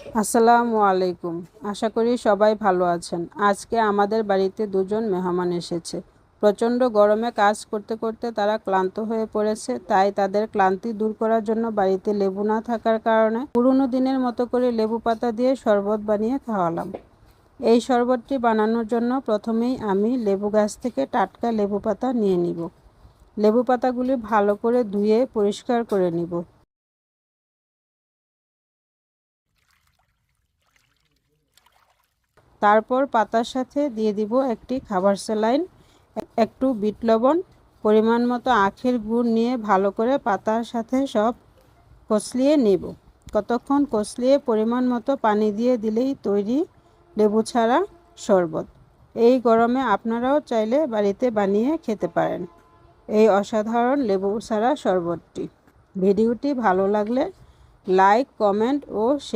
আসসালামু আলাইকুম। আশা করি সবাই ভালো আছেন। আজকে আমাদের বাড়িতে দুজন মেহমান এসেছে। প্রচণ্ড গরমে কাজ করতে করতে তারা ক্লান্ত হয়ে পড়েছে। তাই তাদের ক্লান্তি দূর করার জন্য বাড়িতে লেবু না থাকার কারণে পুরনো দিনের মতো করে লেবু পাতা দিয়ে শরবত বানিয়ে খাওয়ালাম। এই শরবতটি বানানোর জন্য প্রথমেই আমি লেবু গাছ থেকে টাটকা লেবু পাতা নিয়ে নিব। লেবু পাতাগুলি ভালো করে ধুয়ে পরিষ্কার করে নিব। তারপর পাতার সাথে দিয়ে দিব একটি খাবার স্যালাইন, একটু বিট লবণ, পরিমাণ মতো আখের গুড় নিয়ে ভালো করে পাতার সাথে সব কষলিয়ে নেব। কতক্ষণ কষলিয়ে পরিমাণ মতো পানি দিয়ে দিলেই তৈরি লেবু ছাড়া শরবত। এই গরমে আপনারাও চাইলে বাড়িতে বানিয়ে খেতে পারেন এই অসাধারণ লেবু ছাড়া শরবতটি। ভিডিওটি ভালো লাগলে লাইক, কমেন্ট ও শেয়ার